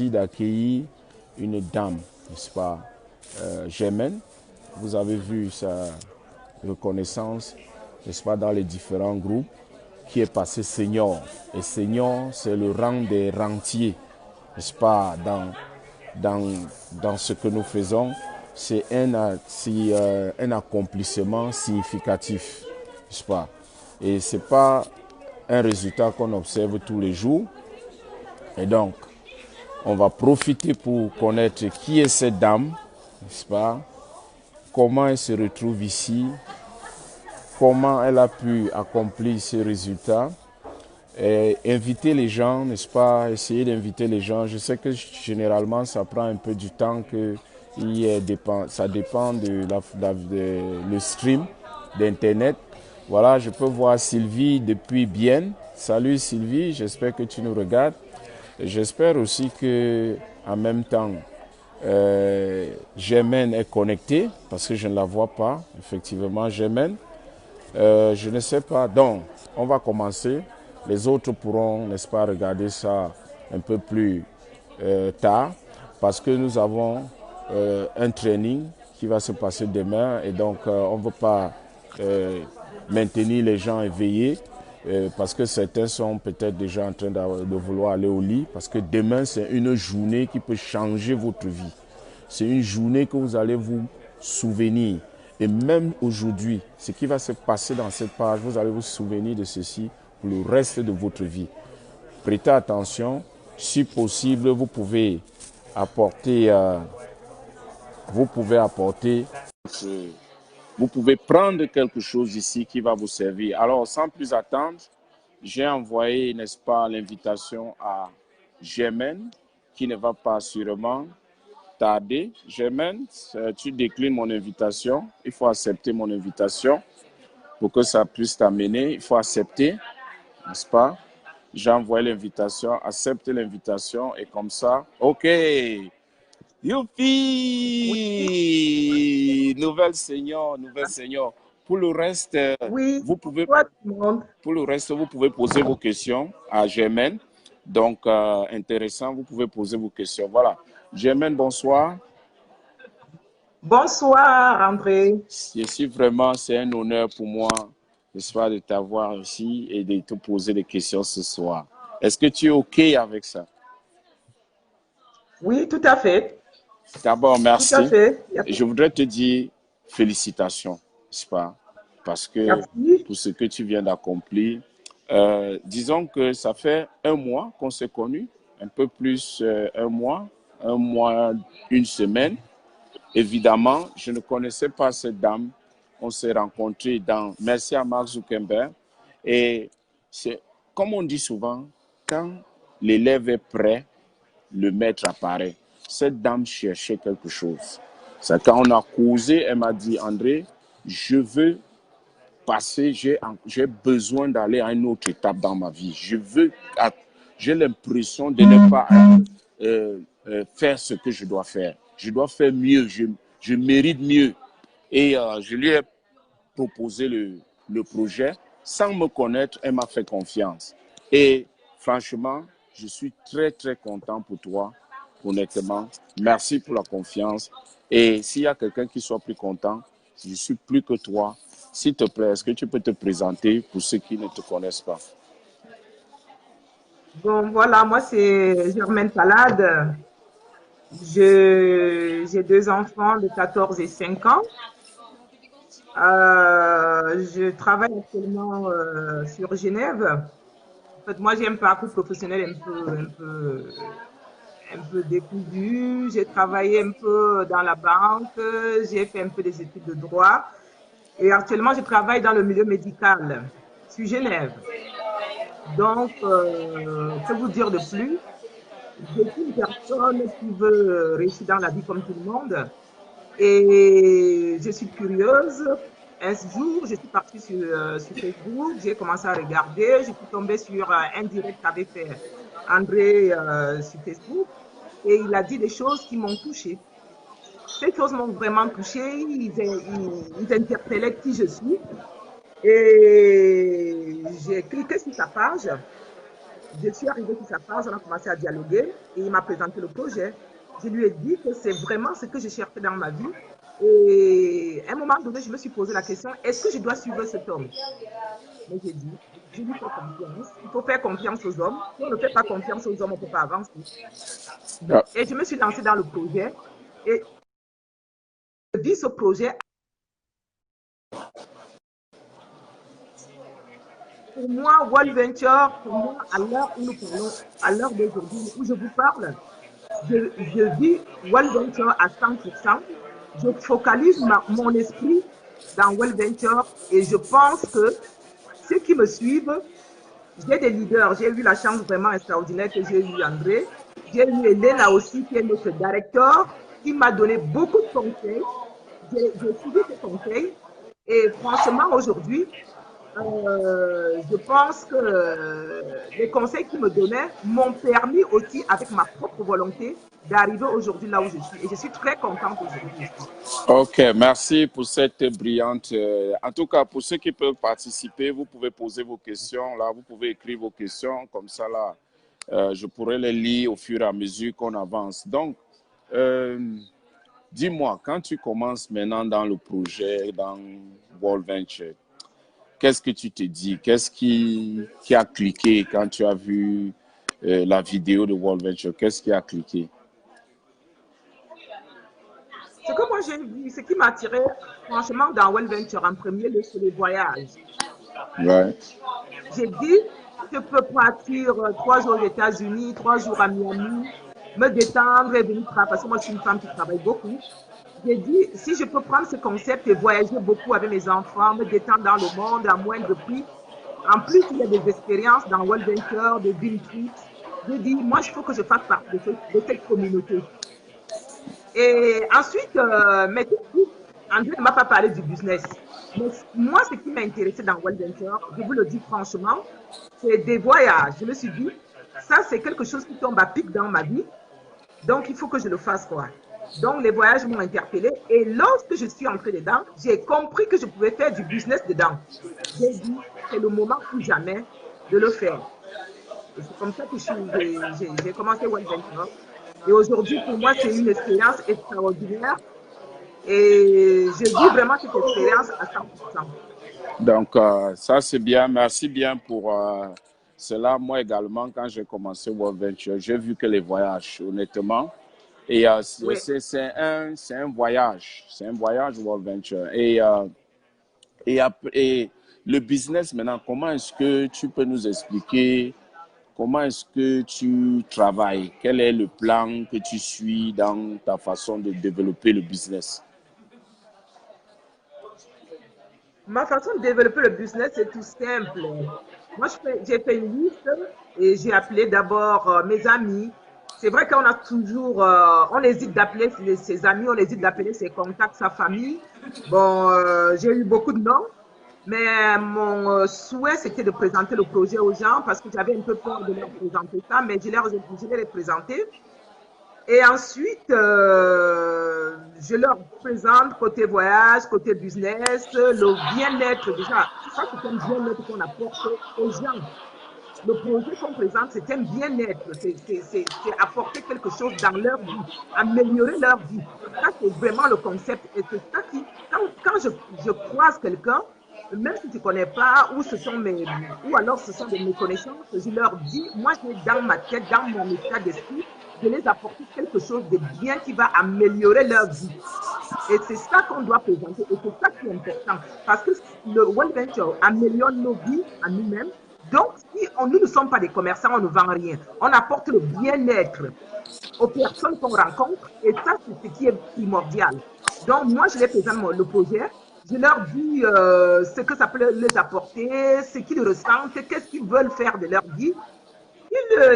d'accueillir une dame, n'est-ce pas, Germaine. Vous avez vu sa reconnaissance, n'est-ce pas, dans les différents groupes, qui est passé senior. Et senior, c'est le rang des rentiers, n'est-ce pas, dans ce que nous faisons. C'est un accomplissement significatif, n'est-ce pas. Et ce n'est pas un résultat qu'on observe tous les jours. Et donc, on va profiter pour connaître qui est cette dame, n'est-ce pas? Comment elle se retrouve ici, comment elle a pu accomplir ces résultats, et inviter les gens, n'est-ce pas? Essayer d'inviter les gens. Je sais que généralement, ça prend un peu du temps, ça dépend le stream d'Internet. Voilà, je peux voir Sylvie depuis Bienne. Salut Sylvie, j'espère que tu nous regardes. J'espère aussi que, en même temps, Germaine est connectée, parce que je ne la vois pas, effectivement, Germaine. Je ne sais pas. Donc, on va commencer. Les autres pourront, n'est-ce pas, regarder ça un peu plus tard, parce que nous avons un training qui va se passer demain, et donc on ne veut pas maintenir les gens éveillés. Parce que certains sont peut-être déjà en train de vouloir aller au lit, parce que demain, c'est une journée qui peut changer votre vie. C'est une journée que vous allez vous souvenir. Et même aujourd'hui, ce qui va se passer dans cette page, vous allez vous souvenir de ceci pour le reste de votre vie. Prêtez attention. Si possible, vous pouvez apporter... Vous pouvez prendre quelque chose ici qui va vous servir. Alors, sans plus attendre, j'ai envoyé, n'est-ce pas, l'invitation à Germaine, qui ne va pas sûrement tarder. Germaine, tu déclines mon invitation. Il faut accepter mon invitation pour que ça puisse t'amener. Il faut accepter, n'est-ce pas? J'ai envoyé l'invitation, accepte l'invitation et comme ça, OK. Youpi! Nouvelle Seigneur, nouvelle Seigneur. Pour le reste, oui, vous pouvez poser vos questions à Germaine. Donc, intéressant, vous pouvez poser vos questions. Voilà. Germaine, bonsoir. Bonsoir, André. Vraiment, c'est un honneur pour moi, n'est-ce pas, de t'avoir ici et de te poser des questions ce soir. Est-ce que tu es OK avec ça? Oui, tout à fait. D'abord, merci. Tout à fait. Je voudrais te dire félicitations, n'est-ce pas? Parce que Merci. pour ce que tu viens d'accomplir, disons que ça fait un mois qu'on s'est connus, un peu plus un mois, une semaine. Évidemment, je ne connaissais pas cette dame. On s'est rencontrés merci à Mark Zuckerberg. Et c'est, comme on dit souvent, quand l'élève est prêt, le maître apparaît. Cette dame cherchait quelque chose. C'est quand on a causé, elle m'a dit, André, je veux passer, j'ai besoin d'aller à une autre étape dans ma vie. J'ai l'impression de ne pas faire ce que je dois faire. Je dois faire mieux, je mérite mieux. Et je lui ai proposé le projet. Sans me connaître, elle m'a fait confiance. Et franchement, je suis très, très content pour toi, honnêtement. Merci pour la confiance. Et s'il y a quelqu'un qui soit plus content, je suis plus que toi. S'il te plaît, est-ce que tu peux te présenter pour ceux qui ne te connaissent pas? Bon, voilà, moi, c'est Germaine Palade. J'ai 2 enfants de 14 et 5 ans. Je travaille actuellement sur Genève. En fait, moi, j'ai un parcours professionnel un peu décousu. J'ai travaillé un peu dans la banque. J'ai fait un peu des études de droit. Et actuellement, je travaille dans le milieu médical sur Genève. Donc, que vous dire de plus? Je suis une personne qui veut réussir dans la vie comme tout le monde. Et je suis curieuse. Un jour, je suis partie sur Facebook, j'ai commencé à regarder, je suis tombée sur un direct qu'avait fait André sur Facebook et il a dit des choses qui m'ont touchée. Ces choses m'ont vraiment touchée, ils interpellaient qui je suis et j'ai cliqué sur sa page. je suis arrivée sur sa page, on a commencé à dialoguer et il m'a présenté le projet. Je lui ai dit que c'est vraiment ce que je cherchais dans ma vie. Et à un moment donné, je me suis posé la question, est-ce que je dois suivre cet homme? Mais j'ai dit, je lui fais confiance. Il faut faire confiance aux hommes. Si on ne fait pas confiance aux hommes, on ne peut pas avancer. Ah, Et je me suis lancée dans le projet. Et je vis ce projet. Pour moi, World Venture, pour moi, à l'heure où nous parlons, à l'heure d'aujourd'hui, où je vous parle, je vis World Venture à 100%. Je focalise mon esprit dans World Venture et je pense que ceux qui me suivent, j'ai des leaders. J'ai eu la chance vraiment extraordinaire que j'ai eu André. J'ai eu Elena aussi, qui est notre directeur, qui m'a donné beaucoup de conseils. J'ai suivi ses conseils. Et franchement, aujourd'hui, je pense que les conseils qu'il me donnait m'ont permis aussi, avec ma propre volonté, d'arriver aujourd'hui là où je suis. Et je suis très contente aujourd'hui aussi. ok, merci pour cette brillante. En tout cas, pour ceux qui peuvent participer, vous pouvez poser vos questions. Là, vous pouvez écrire vos questions. Comme ça, là, je pourrai les lire au fur et à mesure qu'on avance. Donc, dis-moi, quand tu commences maintenant dans le projet, dans World Venture, qu'est-ce que tu te dis? Qu'est-ce qui a cliqué quand tu as vu la vidéo de World Venture? Qu'est-ce qui a cliqué? Ce que moi j'ai vu, ce qui m'a attiré franchement dans World Venture en premier lieu, c'est les voyages. Ouais. J'ai dit, je peux partir 3 jours aux États-Unis, 3 jours à Miami, me détendre et venir travailler, parce que moi je suis une femme qui travaille beaucoup. J'ai dit, si je peux prendre ce concept et voyager beaucoup avec mes enfants, me détendre dans le monde à moindre prix. En plus, il y a des expériences dans World Venture, des Dream Trips. J'ai dit, moi, il faut que je fasse partie de cette communauté. Et ensuite, mais tout de suite, André ne m'a pas parlé du business. Mais moi, ce qui m'a intéressé dans World Venture, je vous le dis franchement, c'est des voyages. Je me suis dit, ça, c'est quelque chose qui tombe à pic dans ma vie. Donc, il faut que je le fasse, quoi. Donc, les voyages m'ont interpellé. Et lorsque je suis entrée dedans, j'ai compris que je pouvais faire du business dedans. J'ai dit, c'est le moment ou jamais de le faire. Et c'est comme ça que j'ai commencé World Venture. Et aujourd'hui, pour moi, c'est une expérience extraordinaire. Et je vis vraiment cette expérience à 100%. Donc, ça, c'est bien. Merci bien pour cela. Moi également, quand j'ai commencé World Venture, j'ai vu que les voyages, honnêtement, et Oui. c'est un voyage. C'est un voyage World Venture. Et le business maintenant, comment est-ce que tu peux nous expliquer comment est-ce que tu travailles? Quel est le plan que tu suis dans ta façon de développer le business? Ma façon de développer le business, c'est tout simple. Moi, j'ai fait une liste et j'ai appelé d'abord mes amis. C'est vrai qu'on a toujours, on hésite d'appeler ses amis, on hésite d'appeler ses contacts, sa famille. Bon, j'ai eu beaucoup de noms, mais mon souhait, c'était de présenter le projet aux gens parce que j'avais un peu peur de leur présenter ça, mais je l'ai présenté. Et ensuite, je leur présente côté voyage, côté business, le bien-être. Déjà, ça, c'est un bien-être qu'on apporte aux gens. Le projet qu'on présente, c'est un bien-être. C'est apporter quelque chose dans leur vie, améliorer leur vie. Ça, c'est vraiment le concept. Et c'est ça qui, quand je croise quelqu'un, même si tu ne connais pas, ou alors ce sont de mes connaissances, je leur dis, moi, j'ai dans ma tête, dans mon état d'esprit, de les apporter quelque chose de bien qui va améliorer leur vie. Et c'est ça qu'on doit présenter et c'est ça qui est important. Parce que le World Venture améliore nos vies à nous-mêmes. Donc, si nous ne sommes pas des commerçants, on ne vend rien. On apporte le bien-être aux personnes qu'on rencontre et ça, c'est ce qui est primordial. Donc, moi, je les présente le projet. Je leur dis ce que ça peut les apporter, ce qu'ils ressentent, qu'est-ce qu'ils veulent faire de leur vie.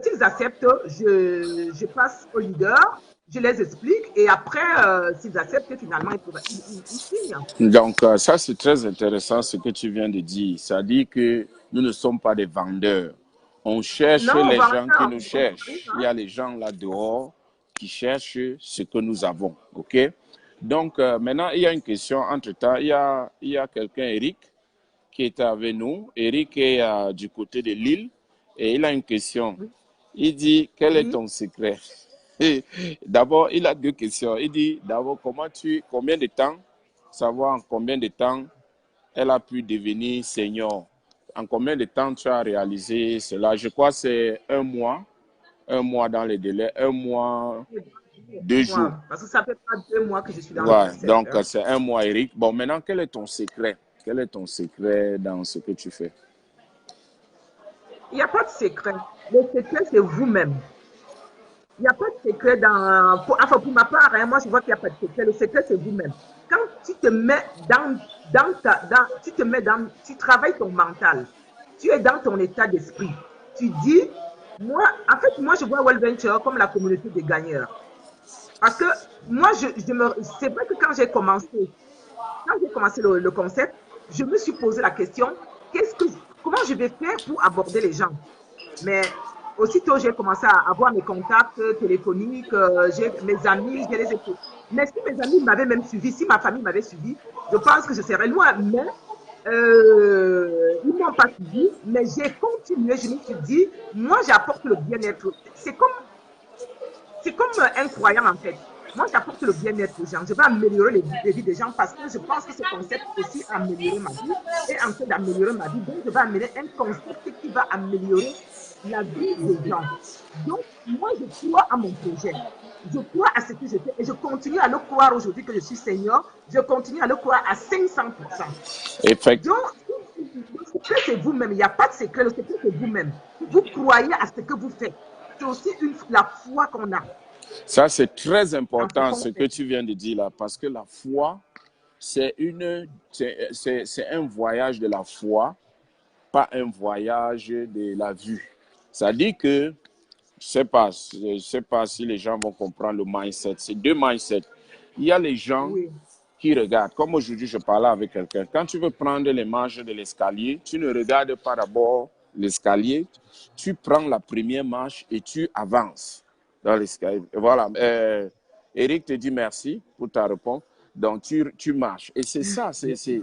S'ils acceptent, je passe au leader, je les explique et après, s'ils acceptent, finalement, ils signent. Donc, ça, c'est très intéressant ce que tu viens de dire. Ça dit que nous ne sommes pas des vendeurs. On cherche Non, on les vend gens qui rien, nous on vend rien. cherchent. Il y a les gens là dehors qui cherchent ce que nous avons. OK? Donc, maintenant, il y a une question. Entre-temps, il y a quelqu'un, Eric, qui est avec nous. Eric est du côté de Lille. et il a une question. Oui. Il dit, quel est Oui. ton secret? D'abord, il a deux questions. Il dit, d'abord, combien de temps, savoir en combien de temps elle a pu devenir senior? En combien de temps tu as réalisé cela? Je crois que c'est un mois dans les délais, un mois, 2 jours. Moi, parce que ça fait pas 2 mois que je suis dans le Ouais, donc secteur. c'est un mois, Eric. Bon, maintenant, quel est ton secret? Quel est ton secret dans ce que tu fais? Il n'y a pas de secret. Le secret, c'est vous-même. Il n'y a pas de secret enfin, pour ma part, hein, moi, je vois qu'il n'y a pas de secret. Le secret, c'est vous-même. Quand tu te mets tu travailles ton mental, tu es dans ton état d'esprit. Tu dis, en fait, moi, je vois Well Venture comme la communauté des gagneurs. Parce que moi, c'est vrai que quand j'ai commencé le concept, je me suis posé la question, comment je vais faire pour aborder les gens? Mais aussitôt, j'ai commencé à avoir mes contacts téléphoniques, j'ai mes amis, j'ai les époux. Mais si mes amis m'avaient même suivi, si ma famille m'avait suivi, je pense que je serais loin. Mais ils ne m'ont pas suivi, mais j'ai continué. Je me suis dit, moi, j'apporte le bien-être. C'est comme un croyant, en fait. Moi, j'apporte le bien-être aux gens. Je vais améliorer les vies des gens parce que je pense que ce concept aussi a amélioré ma vie et en train d'améliorer ma vie. Donc, je vais amener un concept qui va améliorer la vie des gens. Donc, moi, je crois à mon projet. Je crois à ce que je fais et je continue à le croire aujourd'hui que je suis senior. Je continue à le croire à 500%. Effectivement. Donc, le secret, c'est vous-même. Il n'y a pas de secret. Le secret, c'est vous-même. Vous croyez à ce que vous faites. C'est aussi la foi qu'on a. Ça, c'est très important ce que tu viens de dire là, parce que la foi, c'est un voyage de la foi, pas un voyage de la vue. Ça dit que, je ne sais pas si les gens vont comprendre le mindset. C'est deux mindsets. Il y a les gens qui regardent. Comme aujourd'hui, je parlais avec quelqu'un. Quand tu veux prendre les marches de l'escalier, tu ne regardes pas d'abord l'escalier. Tu prends la première marche et tu avances dans l'escalier. Voilà. Eric te dit merci pour ta réponse. Donc, tu marches. Et c'est ça, c'est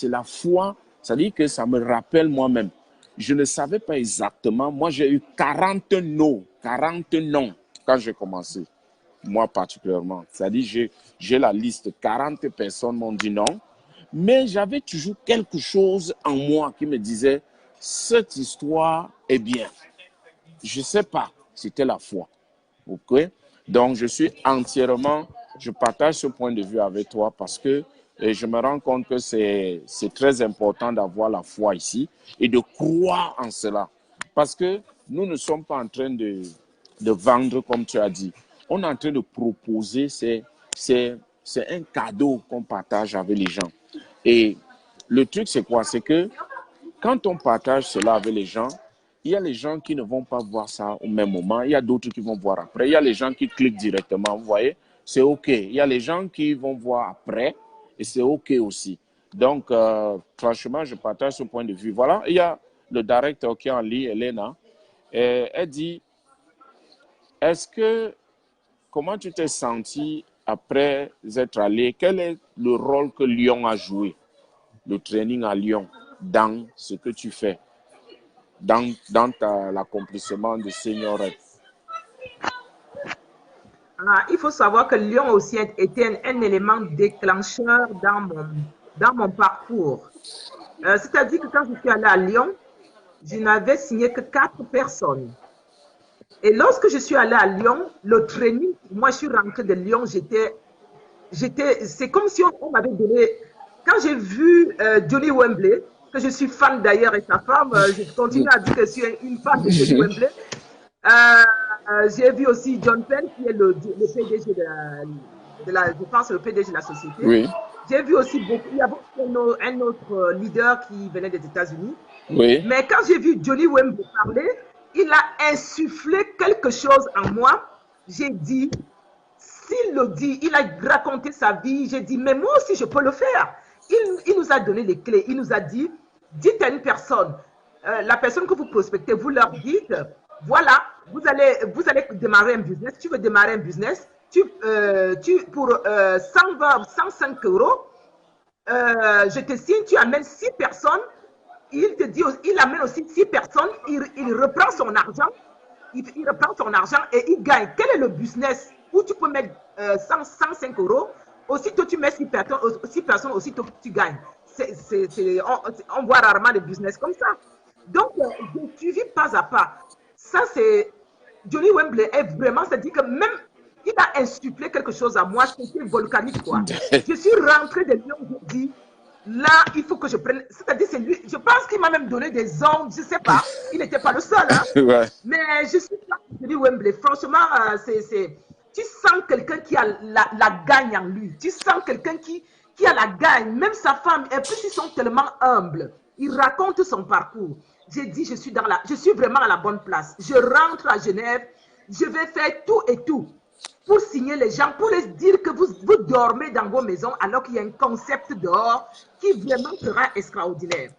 la foi. Ça dit que ça me rappelle moi-même. Je ne savais pas exactement. Moi, j'ai eu 40 non quand j'ai commencé. Moi particulièrement. C'est-à-dire, j'ai la liste. 40 personnes m'ont dit non. Mais j'avais toujours quelque chose en moi qui me disait, cette histoire est bien. Je ne sais pas. C'était la foi. OK? Donc, je partage ce point de vue avec toi parce que je me rends compte que c'est très important d'avoir la foi ici et de croire en cela. Parce que nous ne sommes pas en train de vendre, comme tu as dit. On est en train de proposer, c'est un cadeau qu'on partage avec les gens. Et le truc, c'est quoi? C'est que quand on partage cela avec les gens, il y a les gens qui ne vont pas voir ça au même moment. Il y a d'autres qui vont voir après. Il y a les gens qui cliquent directement. Vous voyez, c'est OK. Il y a les gens qui vont voir après et c'est OK aussi. Donc, franchement, je partage ce point de vue. Voilà, il y a le directeur qui est en ligne, Elena. Elle dit, comment tu t'es senti après être allé? Quel est le rôle que Lyon a joué, le training à Lyon, dans ce que tu fais? Dans l'accomplissement de Senior Rep. Il faut savoir que Lyon aussi était un élément déclencheur dans mon parcours. C'est-à-dire que quand je suis allée à Lyon, je n'avais signé que 4 personnes. Et lorsque je suis allée à Lyon, le training, moi je suis rentrée de Lyon, c'est comme si on m'avait donné, quand j'ai vu Johnny Wembley, que je suis fan d'ailleurs et sa femme, je continue à dire que je suis une fan de Johnny Wembley. J'ai vu aussi John Penn, qui est le PDG je pense le PDG de la société. Oui. J'ai vu aussi il y a un autre leader qui venait des États-Unis. Oui. Mais quand j'ai vu Johnny Wembley parler, il a insufflé quelque chose en moi. J'ai dit, s'il le dit, il a raconté sa vie. J'ai dit, mais moi aussi, je peux le faire. Il nous a donné les clés. Il nous a dit, dites à une personne, la personne que vous prospectez, vous leur dites, voilà, vous allez démarrer un business. Tu veux démarrer un business, pour 105 €, je te signe, tu amènes 6 personnes il te dit, il amène aussi 6 personnes, il reprend son argent, il reprend son argent et il gagne. Quel est le business où tu peux mettre 105 €, aussitôt tu mets 6 personnes, aussitôt tu gagnes. On voit rarement des business comme ça. Donc, j'ai suivi pas à pas. Ça, c'est... Johnny Wembley est vraiment, c'est-à-dire que même, il a insufflé quelque chose à moi, c'était volcanique, quoi. Je suis rentrée de Lyon, je dis, là, il faut que je prenne... C'est-à-dire, c'est lui, je pense qu'il m'a même donné des ondes, je ne sais pas, il n'était pas le seul, hein. Ouais. Mais je suis pas Johnny Wembley. Franchement, tu sens quelqu'un qui a la gagne en lui. Tu sens quelqu'un qui a la gagne. Même sa femme, et plus ils sont tellement humbles. Il raconte son parcours. J'ai dit, je suis vraiment à la bonne place. Je rentre à Genève, je vais faire tout et tout pour signer les gens, pour les dire que vous dormez dans vos maisons alors qu'il y a un concept dehors qui vraiment sera extraordinaire.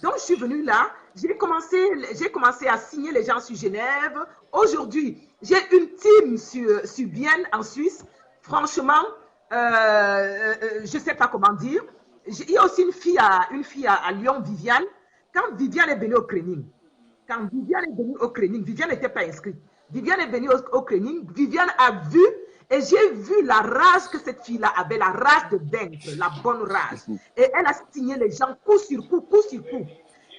Donc, je suis venue là, j'ai commencé à signer les gens sur Genève. Aujourd'hui, j'ai une team sur Vienne, en Suisse. Franchement, je ne sais pas comment dire. Il y a aussi une fille à Lyon, Viviane. Quand Viviane est venue au training, Viviane n'était pas inscrite. Viviane est venue au training, Viviane a vu, et j'ai vu la rage que cette fille-là avait, la rage de vaincre, la bonne rage. Et elle a signé les gens coup sur coup, coup sur coup.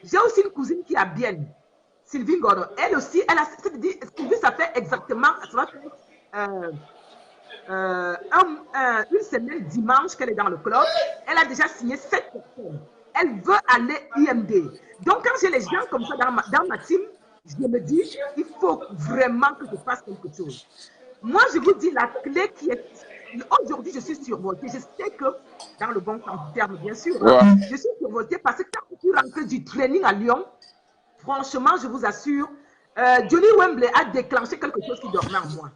J'ai aussi une cousine qui a bien, Sylvie Gordon. Elle aussi, Sylvie, ça fait exactement, ça fait une semaine dimanche qu'elle est dans le club. Elle a déjà signé 7 personnes. Elle veut aller IMD. Donc, quand j'ai les gens comme ça dans ma team, je me dis, il faut vraiment que je fasse quelque chose. Moi, je vous dis la clé qui est... Aujourd'hui, je suis survoltée. Je sais que, dans le bon sens du terme, bien sûr, Ouais. je suis survoltée parce que quand tu rentres du training à Lyon, franchement, je vous assure, Johnny Wembley a déclenché quelque chose qui dormait en moi.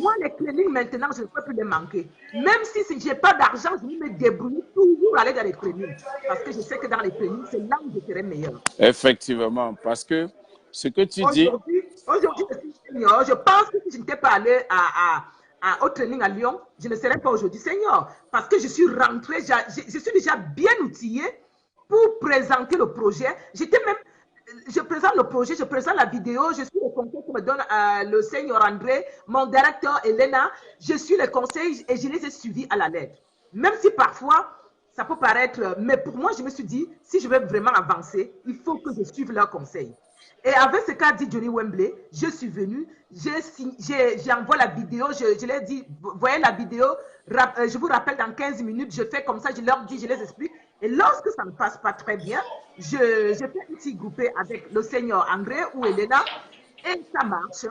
Moi, les trainings, maintenant, je ne peux plus les manquer. Même si je n'ai pas d'argent, je vais me débrouiller toujours aller dans les trainings. Parce que je sais que dans les trainings, c'est là où je serai meilleur. Effectivement, parce que ce que tu dis... Aujourd'hui, je suis senior. Je pense que si je n'étais pas allé au training à Lyon, je ne serais pas aujourd'hui senior. Parce que je suis rentrée, je suis déjà bien outillée pour présenter le projet. Je présente le projet, je présente la vidéo, je suis le conseil que me donne le seigneur André, mon directeur Elena. Je suis le conseil et je les ai suivis à la lettre. Même si parfois, ça peut paraître... Mais pour moi, je me suis dit, si je veux vraiment avancer, il faut que je suive leurs conseils. Et avec ce qu'a dit Johnny Wembley, je suis venue, j'envoie la vidéo, je leur dis, voyez la vidéo, je vous rappelle dans 15 minutes, je fais comme ça, je leur dis, je les explique. Et lorsque ça ne passe pas très bien, je fais un petit groupé avec le seigneur André ou Elena, et ça marche.